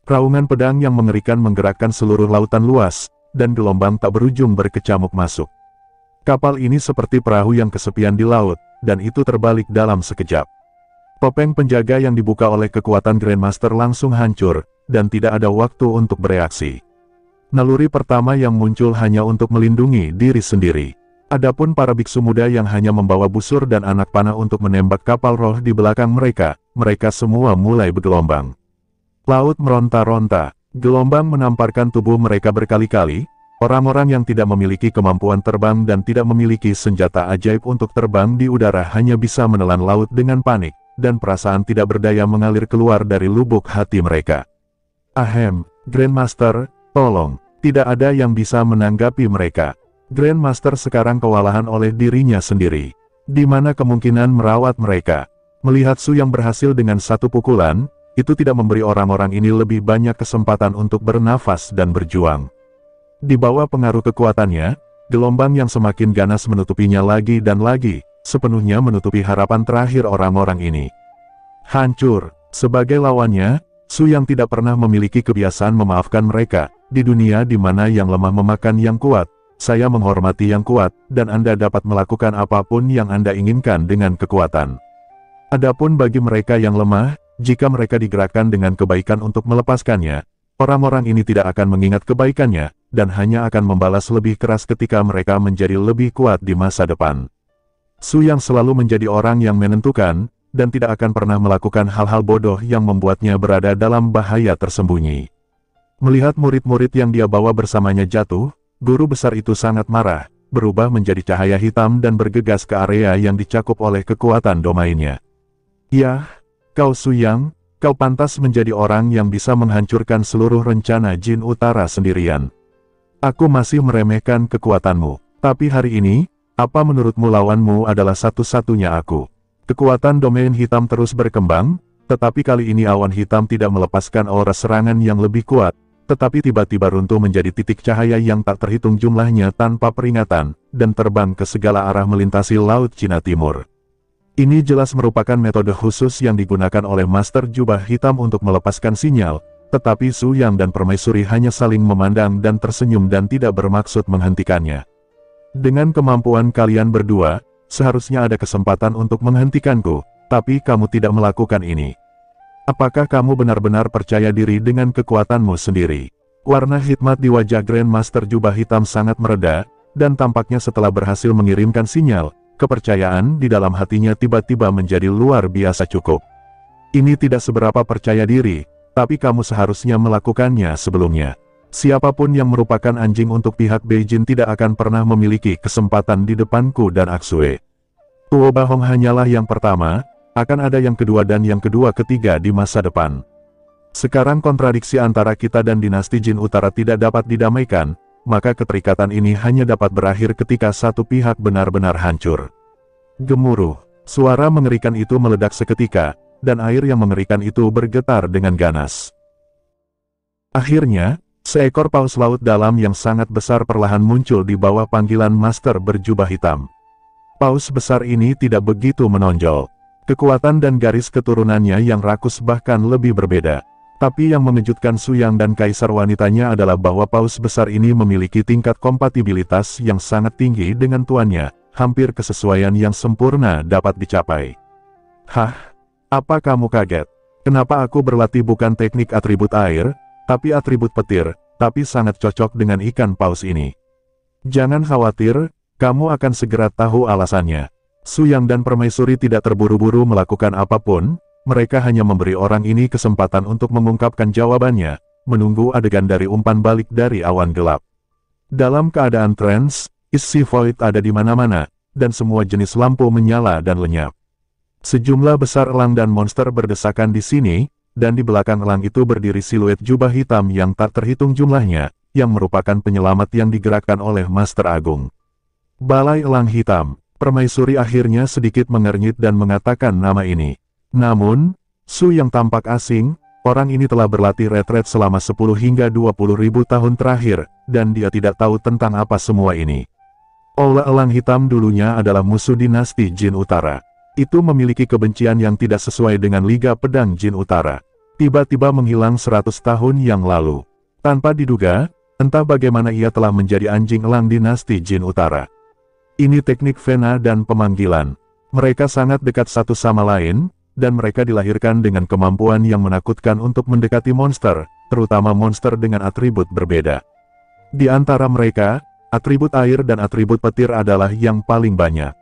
Raungan pedang yang mengerikan menggerakkan seluruh lautan luas, dan gelombang tak berujung berkecamuk masuk. Kapal ini seperti perahu yang kesepian di laut, dan itu terbalik dalam sekejap. Topeng penjaga yang dibuka oleh kekuatan Grandmaster langsung hancur, dan tidak ada waktu untuk bereaksi. Naluri pertama yang muncul hanya untuk melindungi diri sendiri. Adapun para biksu muda yang hanya membawa busur dan anak panah untuk menembak kapal roh di belakang mereka, mereka semua mulai bergelombang. Laut meronta-ronta, gelombang menamparkan tubuh mereka berkali-kali. Orang-orang yang tidak memiliki kemampuan terbang dan tidak memiliki senjata ajaib untuk terbang di udara hanya bisa menelan laut dengan panik, dan perasaan tidak berdaya mengalir keluar dari lubuk hati mereka. Ahem, Grandmaster, tolong, tidak ada yang bisa menanggapi mereka. Grandmaster sekarang kewalahan oleh dirinya sendiri. Di mana kemungkinan merawat mereka? Melihat Su yang berhasil dengan satu pukulan, itu tidak memberi orang-orang ini lebih banyak kesempatan untuk bernafas dan berjuang. Di bawah pengaruh kekuatannya, gelombang yang semakin ganas menutupinya lagi dan lagi, sepenuhnya menutupi harapan terakhir orang-orang ini. Hancur. Sebagai lawannya, Su yang tidak pernah memiliki kebiasaan memaafkan mereka. Di dunia di mana yang lemah memakan yang kuat, saya menghormati yang kuat, dan Anda dapat melakukan apapun yang Anda inginkan dengan kekuatan. Adapun bagi mereka yang lemah, jika mereka digerakkan dengan kebaikan untuk melepaskannya, orang-orang ini tidak akan mengingat kebaikannya, dan hanya akan membalas lebih keras ketika mereka menjadi lebih kuat di masa depan. Su yang selalu menjadi orang yang menentukan, dan tidak akan pernah melakukan hal-hal bodoh yang membuatnya berada dalam bahaya tersembunyi. Melihat murid-murid yang dia bawa bersamanya jatuh, guru besar itu sangat marah, berubah menjadi cahaya hitam dan bergegas ke area yang dicakup oleh kekuatan domainnya. Yah, kau Su Yang, kau pantas menjadi orang yang bisa menghancurkan seluruh rencana Jin Utara sendirian. Aku masih meremehkan kekuatanmu, tapi hari ini, apa menurutmu lawanmu adalah satu-satunya aku. Kekuatan domain hitam terus berkembang, tetapi kali ini awan hitam tidak melepaskan aura serangan yang lebih kuat, tetapi tiba-tiba runtuh menjadi titik cahaya yang tak terhitung jumlahnya tanpa peringatan, dan terbang ke segala arah melintasi Laut Cina Timur. Ini jelas merupakan metode khusus yang digunakan oleh Master Jubah Hitam untuk melepaskan sinyal, tetapi Su Yang dan Permaisuri hanya saling memandang dan tersenyum dan tidak bermaksud menghentikannya. Dengan kemampuan kalian berdua, seharusnya ada kesempatan untuk menghentikanku, tapi kamu tidak melakukan ini. Apakah kamu benar-benar percaya diri dengan kekuatanmu sendiri? Warna hikmat di wajah Grandmaster Jubah Hitam sangat mereda, dan tampaknya setelah berhasil mengirimkan sinyal, kepercayaan di dalam hatinya tiba-tiba menjadi luar biasa cukup. Ini tidak seberapa percaya diri, tapi kamu seharusnya melakukannya sebelumnya. Siapapun yang merupakan anjing untuk pihak Beijing tidak akan pernah memiliki kesempatan di depanku dan Aksue. Tuo Bahong hanyalah yang pertama, akan ada yang kedua dan yang kedua ketiga di masa depan. Sekarang kontradiksi antara kita dan dinasti Jin Utara tidak dapat didamaikan, maka keterikatan ini hanya dapat berakhir ketika satu pihak benar-benar hancur. Gemuruh, suara mengerikan itu meledak seketika, dan air yang mengerikan itu bergetar dengan ganas. Akhirnya, seekor paus laut dalam yang sangat besar perlahan muncul di bawah panggilan Master berjubah hitam. Paus besar ini tidak begitu menonjol. Kekuatan dan garis keturunannya yang rakus bahkan lebih berbeda. Tapi yang mengejutkan Su Yang dan kaisar wanitanya adalah bahwa paus besar ini memiliki tingkat kompatibilitas yang sangat tinggi dengan tuannya, hampir kesesuaian yang sempurna dapat dicapai. Hah? Apa kamu kaget? Kenapa aku berlatih bukan teknik atribut air, tapi atribut petir, tapi sangat cocok dengan ikan paus ini? Jangan khawatir, kamu akan segera tahu alasannya. Su Yang dan Permaisuri tidak terburu-buru melakukan apapun, mereka hanya memberi orang ini kesempatan untuk mengungkapkan jawabannya, menunggu adegan dari umpan balik dari awan gelap. Dalam keadaan trance, isi void ada di mana-mana, dan semua jenis lampu menyala dan lenyap. Sejumlah besar elang dan monster berdesakan di sini, dan di belakang elang itu berdiri siluet jubah hitam yang tak terhitung jumlahnya, yang merupakan penyelamat yang digerakkan oleh Master Agung. Balai Elang Hitam. Permaisuri akhirnya sedikit mengernyit dan mengatakan nama ini. Namun, Su yang tampak asing, orang ini telah berlatih retret selama 10 hingga 20 ribu tahun terakhir, dan dia tidak tahu tentang apa semua ini. Ola Elang Hitam dulunya adalah musuh dinasti Jin Utara. Itu memiliki kebencian yang tidak sesuai dengan Liga Pedang Jin Utara. tiba-tiba menghilang 100 tahun yang lalu. Tanpa diduga, entah bagaimana ia telah menjadi anjing elang dinasti Jin Utara. Ini teknik Vena dan pemanggilan. Mereka sangat dekat satu sama lain, dan mereka dilahirkan dengan kemampuan yang menakutkan untuk mendekati monster, terutama monster dengan atribut berbeda. Di antara mereka, atribut air dan atribut petir adalah yang paling banyak.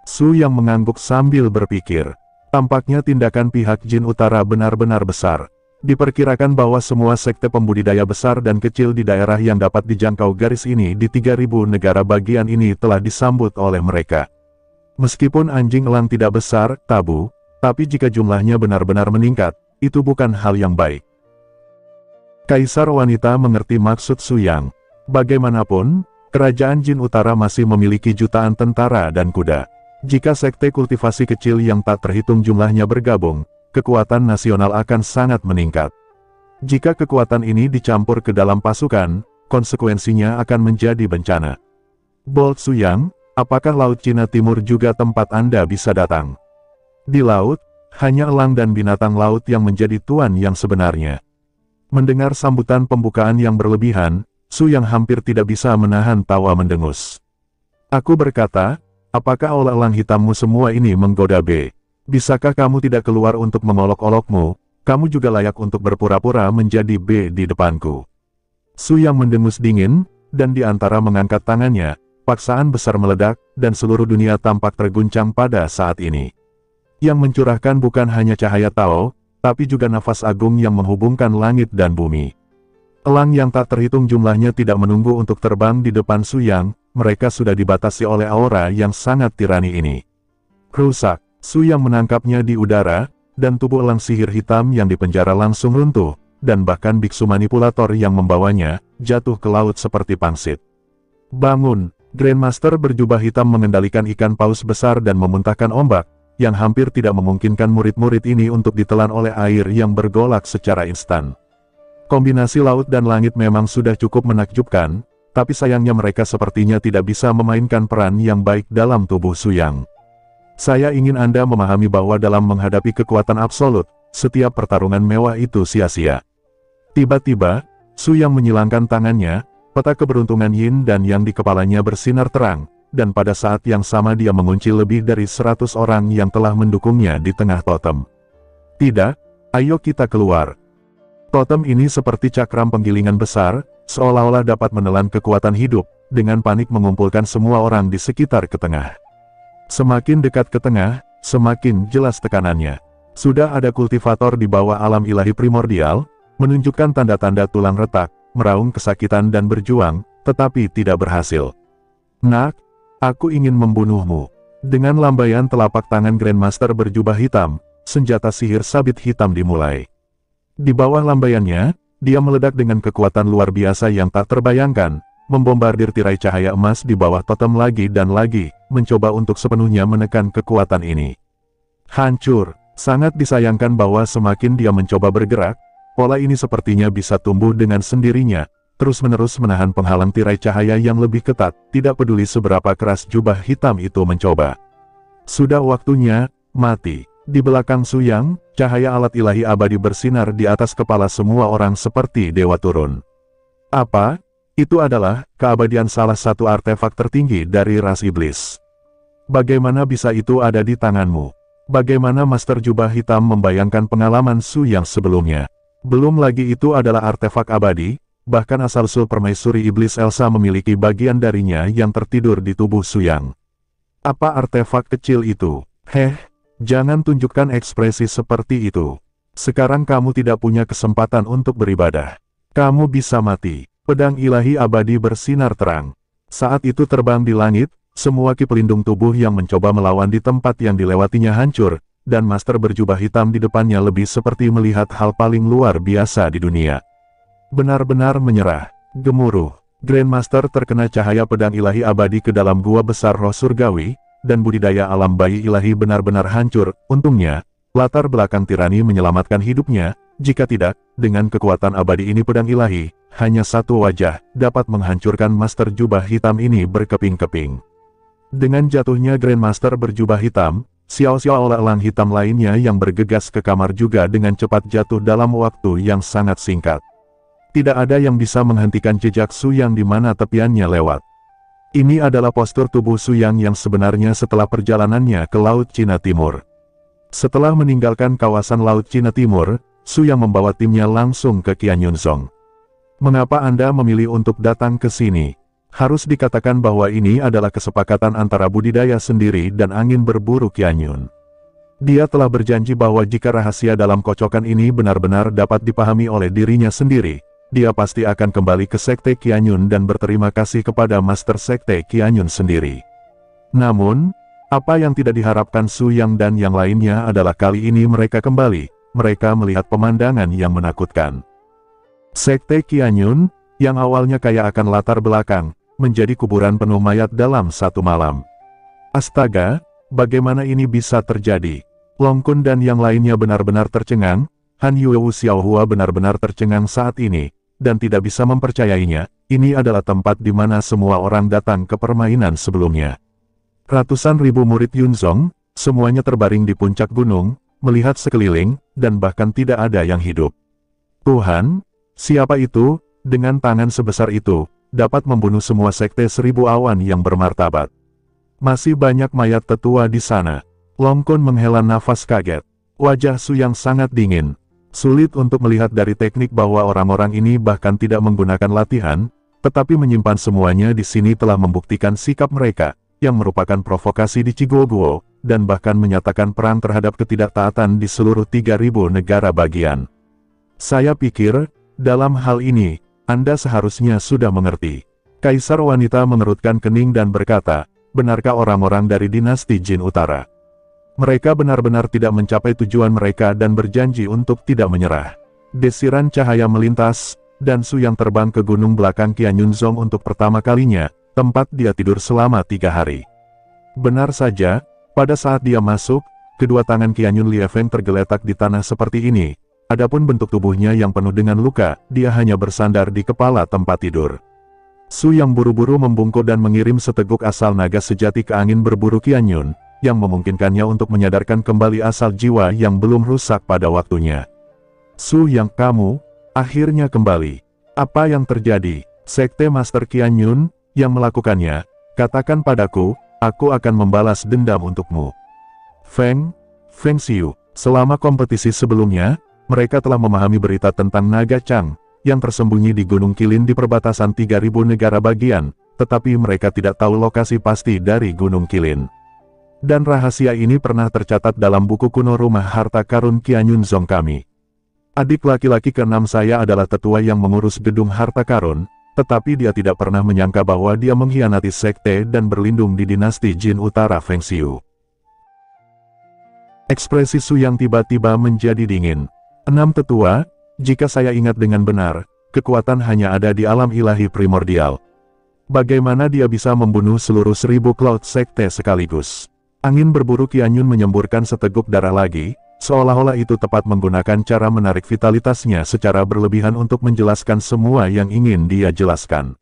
Su yang mengangguk sambil berpikir. Tampaknya tindakan pihak Jin Utara benar-benar besar. Diperkirakan bahwa semua sekte pembudidaya besar dan kecil di daerah yang dapat dijangkau garis ini di 3.000 negara bagian ini telah disambut oleh mereka. Meskipun anjing elang tidak besar, tabu, tapi jika jumlahnya benar-benar meningkat, itu bukan hal yang baik. Kaisar wanita mengerti maksud Su Yang. Bagaimanapun, kerajaan Jin Utara masih memiliki jutaan tentara dan kuda. Jika sekte kultivasi kecil yang tak terhitung jumlahnya bergabung, kekuatan nasional akan sangat meningkat. Jika kekuatan ini dicampur ke dalam pasukan, konsekuensinya akan menjadi bencana. Bolt Su Yang, apakah Laut Cina Timur juga tempat Anda bisa datang? Di laut, hanya elang dan binatang laut yang menjadi tuan yang sebenarnya. Mendengar sambutan pembukaan yang berlebihan, Su Yang hampir tidak bisa menahan tawa mendengus. Aku berkata, apakah olah elang hitammu semua ini menggoda B? Bisakah kamu tidak keluar untuk mengolok-olokmu? Kamu juga layak untuk berpura-pura menjadi B di depanku. Su Yang mendengus dingin, dan di antara mengangkat tangannya, paksaan besar meledak, dan seluruh dunia tampak terguncang pada saat ini. Yang mencurahkan bukan hanya cahaya Tao, tapi juga nafas agung yang menghubungkan langit dan bumi. Elang yang tak terhitung jumlahnya tidak menunggu untuk terbang di depan Su Yang, mereka sudah dibatasi oleh aura yang sangat tirani ini. Rusak. Su Yang menangkapnya di udara, dan tubuh elang sihir hitam yang dipenjara langsung runtuh, dan bahkan biksu manipulator yang membawanya, jatuh ke laut seperti pangsit. Bangun! Grandmaster berjubah hitam mengendalikan ikan paus besar dan memuntahkan ombak, yang hampir tidak memungkinkan murid-murid ini untuk ditelan oleh air yang bergolak secara instan. Kombinasi laut dan langit memang sudah cukup menakjubkan, tapi sayangnya mereka sepertinya tidak bisa memainkan peran yang baik dalam tubuh Su Yang. Saya ingin Anda memahami bahwa dalam menghadapi kekuatan absolut, setiap pertarungan mewah itu sia-sia. Tiba-tiba, Su Yang menyilangkan tangannya, peta keberuntungan Yin dan Yang di kepalanya bersinar terang, dan pada saat yang sama dia mengunci lebih dari 100 orang yang telah mendukungnya di tengah totem. Tidak, ayo kita keluar. Totem ini seperti cakram penggilingan besar, seolah-olah dapat menelan kekuatan hidup, dengan panik mengumpulkan semua orang di sekitar ke tengah. Semakin dekat ke tengah, semakin jelas tekanannya. Sudah ada kultivator di bawah alam ilahi primordial, menunjukkan tanda-tanda tulang retak, meraung kesakitan dan berjuang, tetapi tidak berhasil. Nak, aku ingin membunuhmu. Dengan lambaian telapak tangan Grandmaster berjubah hitam, senjata sihir sabit hitam dimulai. Di bawah lambaiannya, dia meledak dengan kekuatan luar biasa yang tak terbayangkan, membombardir tirai cahaya emas di bawah totem lagi dan lagi, mencoba untuk sepenuhnya menekan kekuatan ini. Hancur. Sangat disayangkan bahwa semakin dia mencoba bergerak, pola ini sepertinya bisa tumbuh dengan sendirinya, terus-menerus menahan penghalang tirai cahaya yang lebih ketat, tidak peduli seberapa keras jubah hitam itu mencoba. Sudah waktunya, mati. Di belakang Su Yang, cahaya alat ilahi abadi bersinar di atas kepala semua orang seperti dewa turun. Apa? Itu adalah keabadian salah satu artefak tertinggi dari ras iblis. Bagaimana bisa itu ada di tanganmu? Bagaimana Master Jubah Hitam membayangkan pengalaman Su Yang sebelumnya? Belum lagi itu adalah artefak abadi, bahkan asal-usul permaisuri iblis Elsa memiliki bagian darinya yang tertidur di tubuh Su Yang. Apa artefak kecil itu? Jangan tunjukkan ekspresi seperti itu. Sekarang kamu tidak punya kesempatan untuk beribadah. Kamu bisa mati. Pedang ilahi abadi bersinar terang. Saat itu terbang di langit, semua ki pelindung tubuh yang mencoba melawan di tempat yang dilewatinya hancur, dan Master berjubah hitam di depannya lebih seperti melihat hal paling luar biasa di dunia. Benar-benar menyerah. Gemuruh. Grandmaster terkena cahaya pedang ilahi abadi ke dalam gua besar roh surgawi, dan budidaya alam bayi ilahi benar-benar hancur. Untungnya, latar belakang tirani menyelamatkan hidupnya. Jika tidak, dengan kekuatan abadi ini pedang ilahi, hanya satu wajah, dapat menghancurkan Master Jubah Hitam ini berkeping-keping. Dengan jatuhnya Grandmaster berjubah hitam, Xiao Xiao elang hitam lainnya yang bergegas ke kamar juga dengan cepat jatuh dalam waktu yang sangat singkat. Tidak ada yang bisa menghentikan jejak Su Yang di mana tepiannya lewat. Ini adalah postur tubuh Su Yang yang sebenarnya setelah perjalanannya ke Laut Cina Timur. Setelah meninggalkan kawasan Laut Cina Timur, Su Yang membawa timnya langsung ke Qian Yunzong. Mengapa Anda memilih untuk datang ke sini? Harus dikatakan bahwa ini adalah kesepakatan antara budidaya sendiri dan angin berburu Qian Yun. Dia telah berjanji bahwa jika rahasia dalam kocokan ini benar-benar dapat dipahami oleh dirinya sendiri, dia pasti akan kembali ke Sekte Qian Yun dan berterima kasih kepada Master Sekte Qian Yun sendiri. Namun, apa yang tidak diharapkan Su Yang dan yang lainnya adalah kali ini mereka kembali, mereka melihat pemandangan yang menakutkan. Sekte Qian Yun, yang awalnya kaya akan latar belakang, menjadi kuburan penuh mayat dalam satu malam. Astaga, bagaimana ini bisa terjadi? Long Kun dan yang lainnya benar-benar tercengang, Han Yue Xiaohua benar-benar tercengang saat ini, dan tidak bisa mempercayainya, ini adalah tempat di mana semua orang datang ke permainan sebelumnya. Ratusan ribu murid Yunzong, semuanya terbaring di puncak gunung, melihat sekeliling, dan bahkan tidak ada yang hidup. Tuhan, siapa itu, dengan tangan sebesar itu, dapat membunuh semua sekte 1000 awan yang bermartabat. Masih banyak mayat tetua di sana. Long Kun menghela nafas kaget. Wajah Su Yang sangat dingin. Sulit untuk melihat dari teknik bahwa orang-orang ini bahkan tidak menggunakan latihan, tetapi menyimpan semuanya di sini telah membuktikan sikap mereka, yang merupakan provokasi di Chiguoguo, dan bahkan menyatakan perang terhadap ketidaktaatan di seluruh 3000 negara bagian. Saya pikir, dalam hal ini, Anda seharusnya sudah mengerti. Kaisar wanita mengerutkan kening dan berkata, benarkah orang-orang dari dinasti Jin Utara? Mereka benar-benar tidak mencapai tujuan mereka dan berjanji untuk tidak menyerah. Desiran cahaya melintas, dan Su Yang terbang ke gunung belakang Qian Yunzong untuk pertama kalinya, tempat dia tidur selama 3 hari. Benar saja, pada saat dia masuk, kedua tangan Qian Yun Liefeng tergeletak di tanah seperti ini. Adapun bentuk tubuhnya yang penuh dengan luka, dia hanya bersandar di kepala tempat tidur. Su Yang buru-buru membungkuk dan mengirim seteguk asal naga sejati ke angin berburu Qian Yun, yang memungkinkannya untuk menyadarkan kembali asal jiwa yang belum rusak pada waktunya. Su Yang, kamu, akhirnya kembali. Apa yang terjadi? Sekte Master Qian Yun, yang melakukannya, katakan padaku, aku akan membalas dendam untukmu. Feng Xiu, selama kompetisi sebelumnya, mereka telah memahami berita tentang Naga Chang, yang tersembunyi di Gunung Qilin di perbatasan 3000 negara bagian, tetapi mereka tidak tahu lokasi pasti dari Gunung Qilin. Dan rahasia ini pernah tercatat dalam buku kuno rumah harta karun Qian Yunzong kami. Adik laki-laki ke-6 saya adalah tetua yang mengurus gedung harta karun, tetapi dia tidak pernah menyangka bahwa dia mengkhianati sekte dan berlindung di dinasti Jin Utara Feng Xiu. Ekspresi Su Yang tiba-tiba menjadi dingin. 6 tetua, jika saya ingat dengan benar, kekuatan hanya ada di alam ilahi primordial. Bagaimana dia bisa membunuh seluruh 1000 Cloud Sekte sekaligus? Angin berburu Qian Yun menyemburkan seteguk darah lagi, seolah-olah itu tepat menggunakan cara menarik vitalitasnya secara berlebihan untuk menjelaskan semua yang ingin dia jelaskan.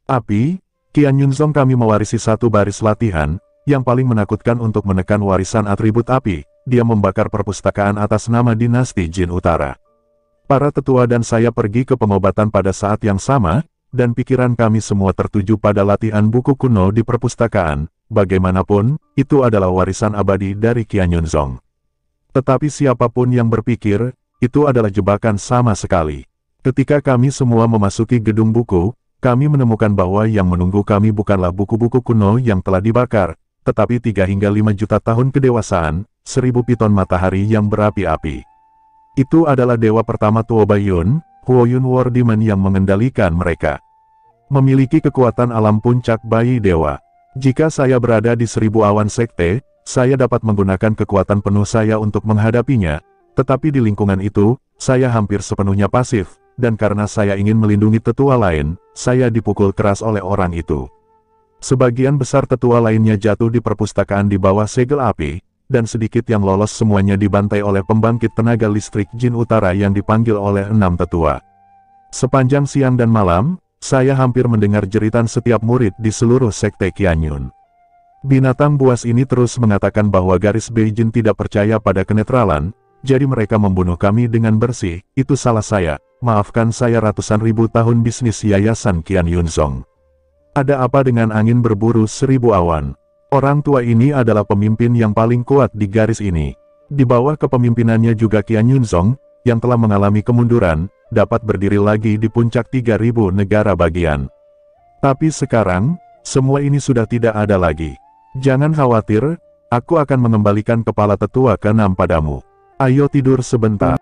Api, Qian Yunzong kami mewarisi satu baris latihan, yang paling menakutkan untuk menekan warisan atribut api. Dia membakar perpustakaan atas nama dinasti Jin Utara. Para tetua dan saya pergi ke pengobatan pada saat yang sama, dan pikiran kami semua tertuju pada latihan buku kuno di perpustakaan. Bagaimanapun, itu adalah warisan abadi dari Qian Yunzong. Tetapi siapapun yang berpikir, itu adalah jebakan sama sekali. Ketika kami semua memasuki gedung buku, kami menemukan bahwa yang menunggu kami bukanlah buku-buku kuno yang telah dibakar, tetapi 3 hingga 5 juta tahun kedewasaan, 1000 piton matahari yang berapi-api. Itu adalah dewa pertama Tuo Baiyun, Huoyun War Demon yang mengendalikan mereka. Memiliki kekuatan alam puncak bayi dewa. Jika saya berada di 1000 awan sekte, saya dapat menggunakan kekuatan penuh saya untuk menghadapinya, tetapi di lingkungan itu, saya hampir sepenuhnya pasif, dan karena saya ingin melindungi tetua lain, saya dipukul keras oleh orang itu. Sebagian besar tetua lainnya jatuh di perpustakaan di bawah segel api, dan sedikit yang lolos semuanya dibantai oleh pembangkit tenaga listrik Jin Utara yang dipanggil oleh 6 tetua. Sepanjang siang dan malam, saya hampir mendengar jeritan setiap murid di seluruh sekte Qian Yun. Binatang buas ini terus mengatakan bahwa garis Beijing tidak percaya pada kenetralan, jadi mereka membunuh kami dengan bersih. Itu salah saya, maafkan saya. Ratusan ribu tahun bisnis Yayasan Qian Yunzong. Ada apa dengan angin berburu seribu awan? Orang tua ini adalah pemimpin yang paling kuat di garis ini. Di bawah kepemimpinannya juga Qian Yunzong, yang telah mengalami kemunduran, dapat berdiri lagi di puncak 3000 negara bagian. Tapi sekarang, semua ini sudah tidak ada lagi. Jangan khawatir, aku akan mengembalikan kepala tetua ke-6 padamu. Ayo tidur sebentar.